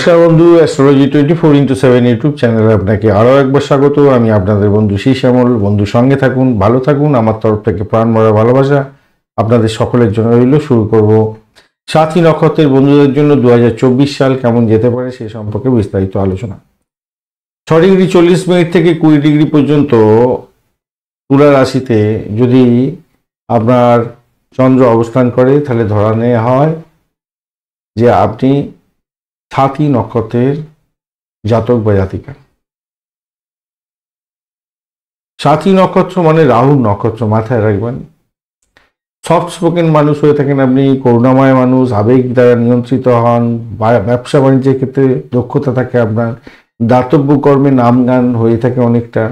নমস্কার বন্ধু, astrology 24x7 YouTube চ্যানেলে আপনাকে আরও একবার স্বাগত। আমি আপনাদের বন্ধু শ্যামল। বন্ধু সঙ্গে থাকুন, ভালো থাকুন। আমার তরফ থেকে প্রাণ ভরা ভালোবাসা আপনাদের সকলের জন্য রইল। শুরু করব সাথী নক্ষত্রের বন্ধুদের জন্য 2024 সাল কেমন যেতে পারে সে সম্পর্কে বিস্তারিত আলোচনা। 6°40' থেকে 20° পর্যন্ত তুলা রাশিতে যদি আপনার চন্দ্র অবস্থান করে তাহলে ধরা নেওয়া হয় যে আপনি সাথী নক্ষত্রের জাতক বা জাতিকা। সাথী নক্ষত্র মানে রাহুর নক্ষত্র, মাথায় রাখবেন। সফট স্পোকেন মানুষ হয়ে থাকেন আপনি, করুণাময় মানুষ, আবেগ দ্বারা নিয়ন্ত্রিত হন, ব্যবসা বাণিজ্যের ক্ষেত্রে দক্ষতা থাকে আপনার, দাতব্য কর্মে নামগান হয়ে থাকে অনেকটা,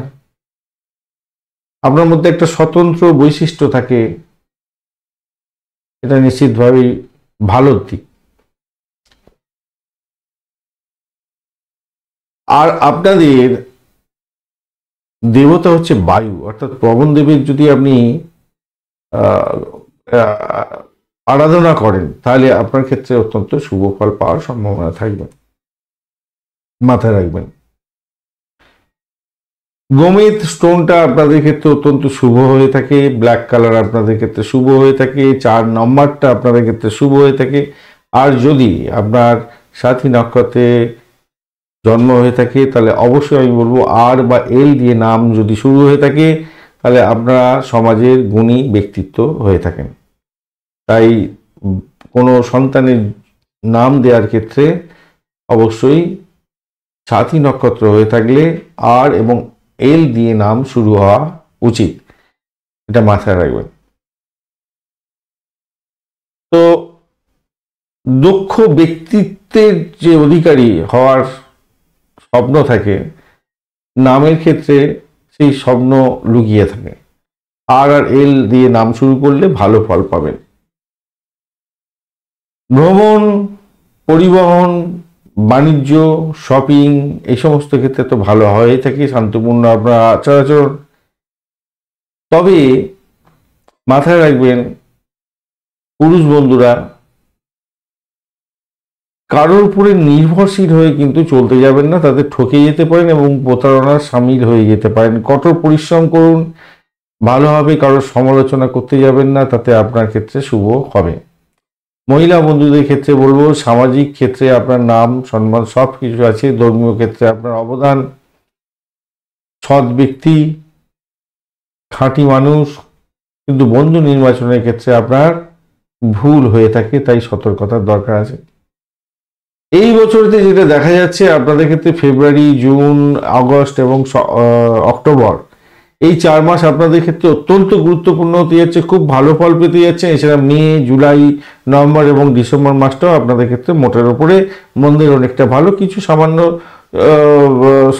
আপনার মধ্যে একটা স্বতন্ত্র বৈশিষ্ট্য থাকে, এটা নিশ্চিতভাবেই ভালো দিক। আর আপনাদের দেবতা হচ্ছে বায়ু, অর্থাৎ পবন দেবের যদি আপনি আরাধনা করেন তাহলে আপনার ক্ষেত্রে অত্যন্ত শুভ ফল পাওয়ার সম্ভাবনা থাকবে, মাথায় রাখবেন। গোমেদ স্টোনটা আপনাদের ক্ষেত্রে অত্যন্ত শুভ হয়ে থাকে, ব্ল্যাক কালার আপনাদের ক্ষেত্রে শুভ হয়ে থাকে, 4 নম্বরটা আপনাদের ক্ষেত্রে শুভ হয়ে থাকে। আর যদি আপনার সাথী নক্ষত্রে জন্ম হয়ে থাকে তাহলে অবশ্যই আমি বলবো আর বা এল দিয়ে নাম যদি শুরু হয়ে থাকে তাহলে আপনারা সমাজের গুণী ব্যক্তিত্ব হয়ে থাকেন। তাই কোনো সন্তানের নাম দেওয়ার ক্ষেত্রে অবশ্যই সাথী নক্ষত্র হয়ে থাকলে আর এবং এল দিয়ে নাম শুরু হওয়া উচিত, এটা মাথায় রাখবেন। তো দক্ষ ব্যক্তিত্বের যে অধিকারী হওয়ার স্বপ্ন থাকে, নামের ক্ষেত্রে সেই স্বপ্ন লুকিয়ে থাকে। আর এল দিয়ে নাম শুরু করলে ভালো ফল পাবেন। ভ্রমণ, পরিবহন, বাণিজ্য, শপিং এই সমস্ত ক্ষেত্রে তো ভালো হয়ে থাকে, শান্তপূর্ণ আপনার আচার আচরণ। তবে মাথায় রাখবেন পুরুষ বন্ধুরা, কারোর উপরে নির্ভরশীল হয়ে কিন্তু চলতে যাবেন না, তাদের ঠকে যেতে পারেন এবং প্রতারণার সামিল হয়ে যেতে পারেন। কঠোর পরিশ্রম করুন, ভালো হবে। কারোর সমালোচনা করতে যাবেন না, তাতে আপনার ক্ষেত্রে শুভ হবে। মহিলা বন্ধুদের ক্ষেত্রে বলবো সামাজিক ক্ষেত্রে আপনার নাম সম্মান সব কিছু আছে, ধর্মীয় ক্ষেত্রে আপনার অবদান, সৎ ব্যক্তি, খাঁটি মানুষ, কিন্তু বন্ধু নির্বাচনের ক্ষেত্রে আপনার ভুল হয়ে থাকে, তাই সতর্কতার দরকার আছে। এই বছরতে যেটা দেখা যাচ্ছে আপনাদের ক্ষেত্রে ফেব্রুয়ারি, জুন, আগস্ট এবং অক্টোবর এই 4 মাস আপনাদের ক্ষেত্রে অত্যন্ত গুরুত্বপূর্ণ হতে যাচ্ছে, খুব ভালো ফল পেতে যাচ্ছে। এছাড়া মে, জুলাই, নভেম্বর এবং ডিসেম্বর মাসটাও আপনাদের ক্ষেত্রে মোটের ওপরে মন্দের অনেকটা ভালো। কিছু সামান্য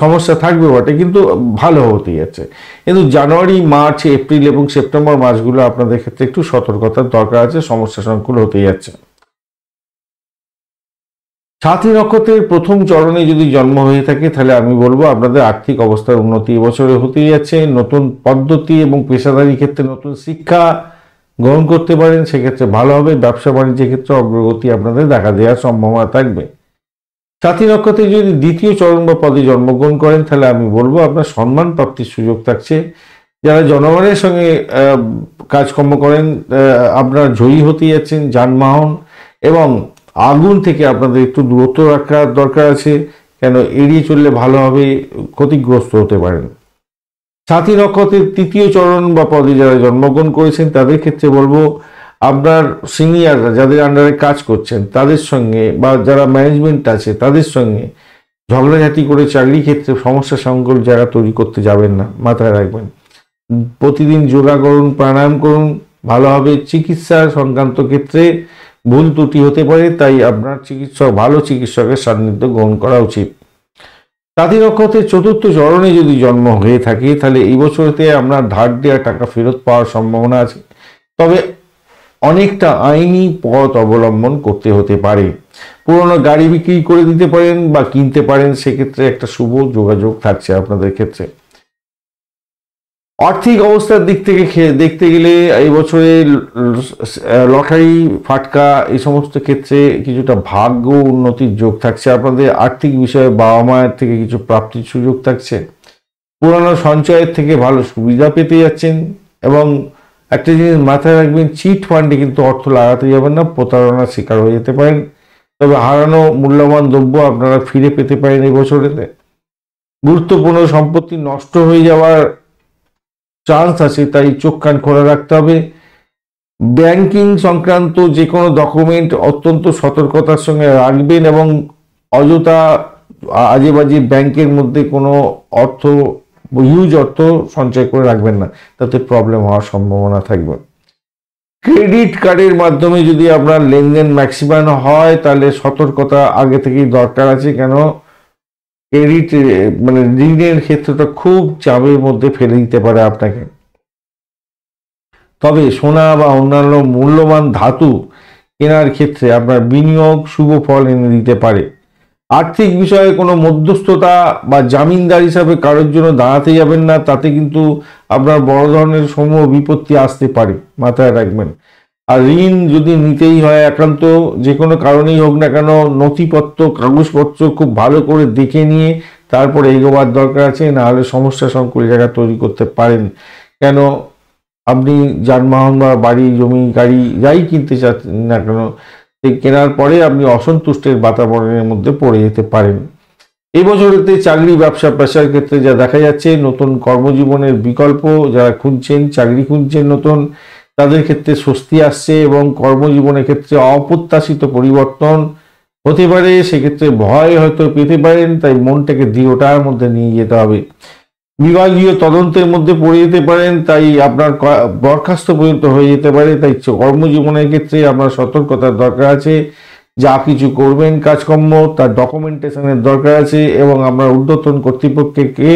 সমস্যা থাকবে বটে, কিন্তু ভালো হতে যাচ্ছে। কিন্তু জানুয়ারি, মার্চ, এপ্রিল এবং সেপ্টেম্বর মাসগুলো আপনাদের ক্ষেত্রে একটু সতর্কতার দরকার আছে, সমস্যা সংকুল হতে যাচ্ছে। সাথী নক্ষত্রের প্রথম চরণে যদি জন্ম হয়ে থাকে তাহলে আমি বলবো আপনাদের আর্থিক অবস্থার উন্নতি এবছরে হতে যাচ্ছে। নতুন পদ্ধতি এবং পেশাদারি ক্ষেত্রে নতুন শিক্ষা গ্রহণ করতে পারেন, সেক্ষেত্রে ভালো হবে। ব্যবসা বাণিজ্যের ক্ষেত্রে অগ্রগতি আপনাদের দেখা দেওয়ার সম্ভাবনা থাকবে। সাথী নক্ষত্রে যদি দ্বিতীয় চরণ বা পদে জন্মগ্রহণ করেন তাহলে আমি বলবো আপনার সম্মান প্রাপ্তির সুযোগ থাকছে। যারা জনগণের সঙ্গে কাজকর্ম করেন আপনারা জয়ী হতে যাচ্ছেন। যানবাহন এবং আগুন থেকে আপনাদের একটু দূরত্ব রাখার দরকার আছে, কেন এড়িয়ে চললে ভালো হবে, ক্ষতিগ্রস্ত হতে পারেন। সাথী নক্ষত্রের তৃতীয় চরণ বা পদে যারা জন্মগ্রহণ করেছেন তাদের ক্ষেত্রে বলবো আপনার সিনিয়ররা যাদের আন্ডারে কাজ করছেন তাদের সঙ্গে বা যারা ম্যানেজমেন্ট আছে তাদের সঙ্গে ঝগড়াঝাটি করে চাকরি ক্ষেত্রে সমস্যা সংকুল জায়গা তৈরি করতে যাবেন না, মাথায় রাখবেন। প্রতিদিন যোগা করুন, প্রাণায়াম করুন, ভালো হবে। চিকিৎসা সংক্রান্ত ক্ষেত্রে ভুল ত্রুটি হতে পারে, তাই আপনার ভালো চিকিৎসকের সান্নিধ্য গ্রহণ করা উচিত। সাথী নক্ষত্রের চতুর্থ চরণে যদি জন্ম হয়ে থাকে তাহলে এই বছরতে আপনার ধার দেওয়া টাকা ফেরত পাওয়ার সম্ভাবনা আছে, তবে অনেকটা আইনি পথ অবলম্বন করতে হতে পারে। পুরনো গাড়ি বিক্রি করে দিতে পারেন বা কিনতে পারেন, সেক্ষেত্রে একটা শুভ যোগাযোগ থাকছে আপনাদের ক্ষেত্রে। আর্থিক অবস্থার দিক থেকে দেখতে গেলে এই বছরে লটারি ফাটকা এই সমস্ত ক্ষেত্রে কিছুটা ভাগ্য উন্নতির যোগ থাকছে। আপনাদের আর্থিক বিষয়ে বাবা মায়ের থেকে কিছু প্রাপ্তির সুযোগ থাকছে। পুরানো সঞ্চয়ের থেকে ভালো সুবিধা পেতে যাচ্ছেন। এবং একটা জিনিস মাথায় রাখবেন, চিট ফান্ডে কিন্তু অর্থ লাগাতে যাবেন না, প্রতারণার শিকার হয়ে যেতে পারেন। তবে হারানো মূল্যবান দ্রব্য আপনারা ফিরে পেতে পারেন এই বছরেতে। গুরুত্বপূর্ণ সম্পত্তি নষ্ট হয়ে যাওয়ার চান্স আছে, তাই চোখ কান খোলা রাখতে হবে। ব্যাংকিং সংক্রান্ত যে কোনো ডকুমেন্ট অত্যন্ত সতর্কতার সঙ্গে রাখবেন এবং অযথা আজে বাজে ব্যাংকের মধ্যে কোনো হিউজ অর্থ সঞ্চয় করে রাখবেন না, তাতে প্রবলেম হওয়ার সম্ভাবনা থাকবে। ক্রেডিট কার্ডের মাধ্যমে যদি আপনার লেনদেন ম্যাক্সিমাম হয় তাহলে সতর্কতা আগে থেকেই দরকার আছে, কেন ক্রেডিট মানে ঋণের ক্ষেত্রটা খুব চাপের মধ্যে ফেলে দিতে পারে আপনাকে। তবে সোনা বা অন্যান্য মূল্যবান ধাতু কেনার ক্ষেত্রে আপনার বিনিয়োগ শুভ ফল এনে দিতে পারে। আর্থিক বিষয়ে কোনো মধ্যস্থতা বা জামিনদার হিসাবে কারোর জন্য দাঁড়াতে যাবেন না, তাতে কিন্তু আপনার বড় ধরনের সমূহ বিপত্তি আসতে পারে, মাথায় রাখবেন। আর ঋণ যদি নিতেই হয় একান্ত যে কোনো কারণেই হোক না কেন, নথিপত্র কাগজপত্র খুব ভালো করে দেখে নিয়ে তারপরে এগোবার দরকার আছে, নাহলে সমস্যা সংকুল জায়গা তৈরি করতে পারেন। কেন আপনি যানবাহন বা বাড়ি জমি গাড়ি যাই কিনতে চাচ্ছেন না কেন, কেনার পরে আপনি অসন্তুষ্টের বাতাবরণের মধ্যে পড়ে যেতে পারেন। এই বছরেতে চাকরি ব্যবসা পেশার ক্ষেত্রে যা দেখা যাচ্ছে, নতুন কর্মজীবনের বিকল্প যারা খুঁজছেন, চাকরি খুঁজছেন নতুন, তাদের ক্ষেত্রে স্বস্তি আসছে এবং কর্মজীবনের ক্ষেত্রে অপ্রত্যাশিত পরিবর্তন হতে পারে, সেক্ষেত্রে ভয় হয়তো পেতে পারেন, তাই মনটাকে দৃঢ়তার মধ্যে নিয়ে যেতে হবে। বিভাগীয় তদন্তের মধ্যে পড়ে যেতে পারেন, তাই আপনার বরখাস্ত পর্যন্ত হয়ে যেতে পারে, তাই কর্মজীবনের ক্ষেত্রে আপনার সতর্কতার দরকার আছে। যা কিছু করবেন কাজকর্ম তার ডকুমেন্টেশনের দরকার আছে এবং আপনার ঊর্ধ্বতন কর্তৃপক্ষকে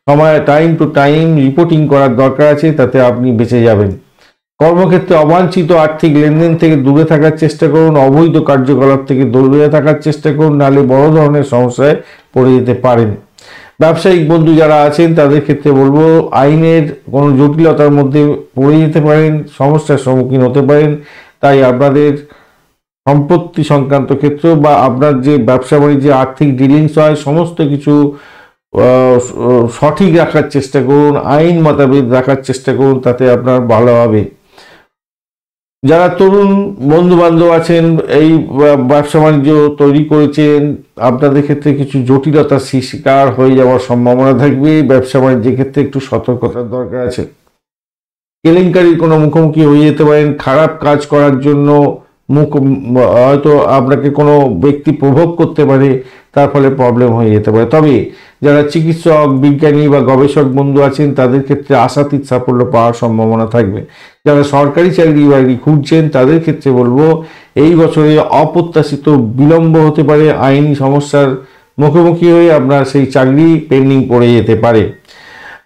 সময় টাইম টু টাইম রিপোর্টিং করার দরকার আছে, তাতে আপনি বেঁচে যাবেন। কর্মক্ষেত্রে অবাঞ্ছিত আর্থিক লেনদেন থেকে দূরে থাকার চেষ্টা করুন, অবৈধ কার্যকলাপ থেকে দূরে থাকার চেষ্টা করুন, নাহলে বড় ধরনের সমস্যায় পড়ে যেতে পারেন। ব্যবসায়িক বন্ধু যারা আছেন তাদের ক্ষেত্রে বলবো, আইনের কোনো জটিলতার মধ্যে পড়ে যেতে পারেন, সমস্যার সম্মুখীন হতে পারেন, তাই আপনাদের সম্পত্তি সংক্রান্ত ক্ষেত্র বা আপনার যে ব্যবসা বাণিজ্যে আর্থিক ডিলিংস হয় সমস্ত কিছু সঠিক রাখার চেষ্টা করুন, আইন মোতাবেক রাখার চেষ্টা করুন, তাতে আপনার ভালো হবে। যারা তরুণ বন্ধু বান্ধব আছেন, এই ব্যবসা বাণিজ্য তৈরি করেছেন, আপনাদের ক্ষেত্রে কিছু জটিলতার শিকার হয়ে যাওয়ার সম্ভাবনা থাকবে। ব্যবসা বাণিজ্যের ক্ষেত্রে একটু সতর্কতার দরকার আছে। কেলেঙ্কারির কোনো মুখোমুখি হয়ে যেতে পারেন, খারাপ কাজ করার জন্য হয়তো আপনাকে কোনো ব্যক্তি প্রভোগ করতে পারে, তার ফলে প্রবলেম হয়ে যেতে পারে। তবে যারা চিকিৎসক বিজ্ঞানী বা গবেষক বন্ধু আছেন তাদের ক্ষেত্রে আশাতীত সাফল্য পাওয়ার সম্ভাবনা থাকবে। যারা সরকারি চাকরি বাকরি খুঁজছেন তাদের ক্ষেত্রে বলবো, এই বছরে অপ্রত্যাশিত বিলম্ব হতে পারে, আইনি সমস্যার মুখোমুখি হয়ে আপনার সেই চাকরি পেন্ডিং পড়ে যেতে পারে।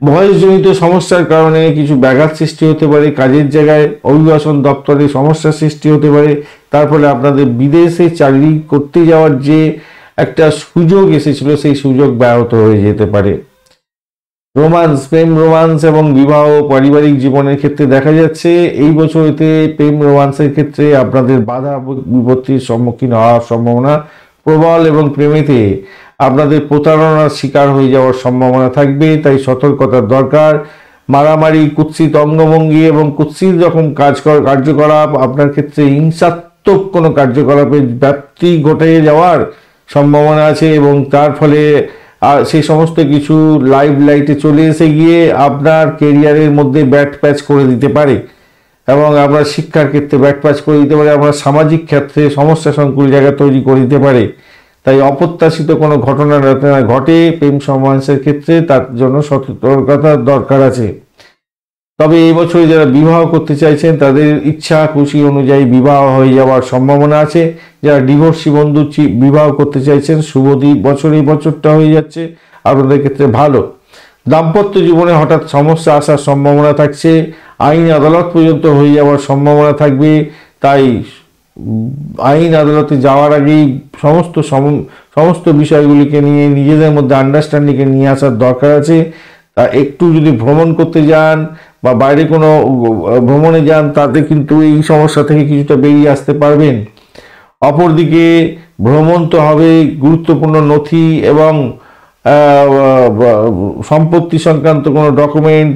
বয়সজনিত সমস্যার কারণে কিছু ব্যাঘাত সৃষ্টি হতে পারে, কাজের জায়গায় অভিবাসন দপ্তরে সমস্যার সৃষ্টি হতে পারে, তার ফলে আপনাদের বিদেশে চাকরি করতে যাওয়ার যে একটা সুযোগ এসেছিল সেই সুযোগ ব্যাহত হয়ে যেতে পারে। রোমান্স, প্রেম রোমান্স এবং বিবাহ পারিবারিক জীবনের ক্ষেত্রে দেখা যাচ্ছে এই বছরেতে প্রেম রোমান্সের ক্ষেত্রে আপনাদের বাধা বিপত্তির সম্মুখীন হওয়ার সম্ভাবনা প্রবল এবং প্রেমেতে আপনাদের প্রতারণার শিকার হয়ে যাওয়ার সম্ভাবনা থাকবে, তাই সতর্কতার দরকার। মারামারি, কুৎসিত অঙ্গভঙ্গি এবং কুৎসিত রকম কার্যকলাপ আপনার ক্ষেত্রে হিংসাত্মক কোনো কার্যকলাপের ব্যাপ্তি ঘটে যাওয়ার সম্ভাবনা আছে এবং তার ফলে সেই সমস্ত কিছু লাইটে চলে এসে গিয়ে আপনার কেরিয়ারের মধ্যে ব্যাট প্যাচ করে দিতে পারে এবং আপনার শিক্ষার ক্ষেত্রে ব্যাট প্যাচ করে দিতে পারে, আপনার সামাজিক ক্ষেত্রে সমস্যা সংকুল জায়গা তৈরি করে দিতে পারে। তাই অপ্রত্যাশিত কোনো ঘটনা ঘটে প্রেম রোমান্সের ক্ষেত্রে, তার জন্য সতর্কতার দরকার আছে। তবে এই বছরে যারা বিবাহ করতে চাইছেন তাদের ইচ্ছা খুশি অনুযায়ী বিবাহ হয়ে যাওয়ার সম্ভাবনা আছে। যারা ডিভোর্সি বন্ধু বিবাহ করতে চাইছেন, শুভ বছর এই বছরটা হয়ে যাচ্ছে আপনাদের ক্ষেত্রে ভালো। দাম্পত্য জীবনে হঠাৎ সমস্যা আসার সম্ভাবনা থাকছে, আইন আদালত পর্যন্ত হয়ে যাওয়ার সম্ভাবনা থাকবে, তাই আইন আদালতে যাওয়ার আগেই সমস্ত বিষয়গুলিকে নিয়ে নিজেদের মধ্যে আন্ডারস্ট্যান্ডিংয়ে নিয়ে আসার দরকার আছে। তা একটু যদি ভ্রমণ করতে যান বা বাইরে কোনো ভ্রমণে যান, তাতে কিন্তু এই সমস্যা থেকে কিছুটা বেরিয়ে আসতে পারবেন। অপরদিকে ভ্রমণ তো হবে, গুরুত্বপূর্ণ নথি এবং সম্পত্তি সংক্রান্ত কোনো ডকুমেন্ট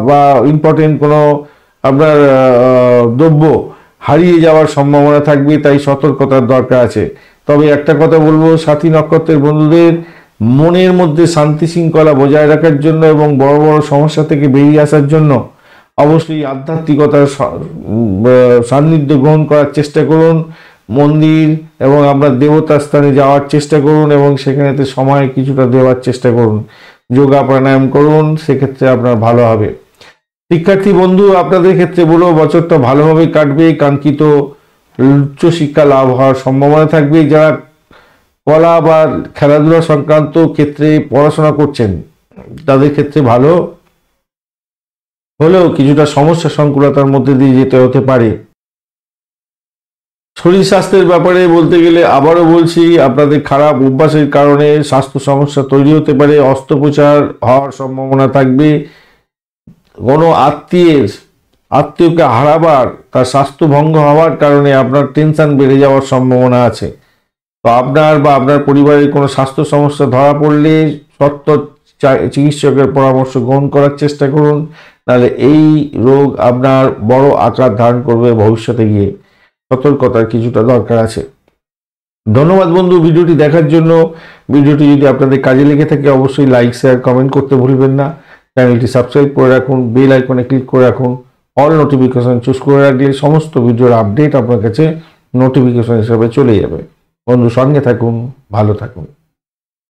বা ইম্পর্টেন্ট কোনো আপনার দ্রব্য হারিয়ে যাওয়ার সম্ভাবনা থাকবে, তাই সতর্কতার দরকার আছে। তবে একটা কথা বলবো, সাথী নক্ষত্রের বন্ধুদের মনের মধ্যে শান্তি শৃঙ্খলা বজায় রাখার জন্য এবং বড় বড় সমস্যা থেকে বেরিয়ে আসার জন্য অবশ্যই আধ্যাত্মিকতার সান্নিধ্য গ্রহণ করার চেষ্টা করুন। মন্দির এবং আপনার দেবতার স্থানে যাওয়ার চেষ্টা করুন এবং সেখানেতে সময় কিছুটা দেওয়ার চেষ্টা করুন। যোগা প্রাণায়াম করুন, সেক্ষেত্রে আপনার ভালো হবে। শিক্ষার্থী বন্ধু, আপনাদের ক্ষেত্রে বলবো বছরটা ভালোভাবে কাটবে, কাঙ্ক্ষিত উচ্চশিক্ষা লাভ হওয়ার সম্ভাবনা থাকবে। যারা কলা বা খেলাধুলা সংক্রান্ত ক্ষেত্রে পড়াশোনা করছেন তাদের ক্ষেত্রে ভালো হলেও কিছুটা সমস্যা সংকুলতার মধ্যে দিয়ে যেতে হতে পারে। শরীর স্বাস্থ্যের ব্যাপারে বলতে গেলে আবারও বলছি, আপনাদের খারাপ অভ্যাসের কারণে স্বাস্থ্য সমস্যা তৈরি হতে পারে, অস্ত্রোপচার হওয়ার সম্ভাবনা থাকবে। কোনো আত্মীয়কে হারাবার, তার স্বাস্থ্য ভঙ্গ হওয়ার কারণে আপনার টেনশন বেড়ে যাওয়ার সম্ভাবনা আছে। তো আপনার বা আপনার পরিবারের কোনো স্বাস্থ্য সমস্যা ধরা পড়লে সত্ত্বর চিকিৎসকের পরামর্শ গ্রহণ করার চেষ্টা করুন, নাহলে এই রোগ আপনার বড় আকার ধারণ করবে ভবিষ্যতে গিয়ে। সতর্কতার কিছুটা দরকার আছে। ধন্যবাদ বন্ধু ভিডিওটি দেখার জন্য। ভিডিওটি যদি আপনাদের কাজে লেগে থাকে অবশ্যই লাইক, শেয়ার, কমেন্ট করতে ভুলবেন না। চ্যানেলটি সাবস্ক্রাইব করে রাখুন, বেল আইকনে ক্লিক করে রাখুন, অল নোটিফিকেশন চুজ করে রাখলে সমস্ত ভিডিওর আপডেট আপনার কাছে নোটিফিকেশন হিসেবে চলে যাবে। বন্ধু সঙ্গে থাকুন, ভালো থাকুন।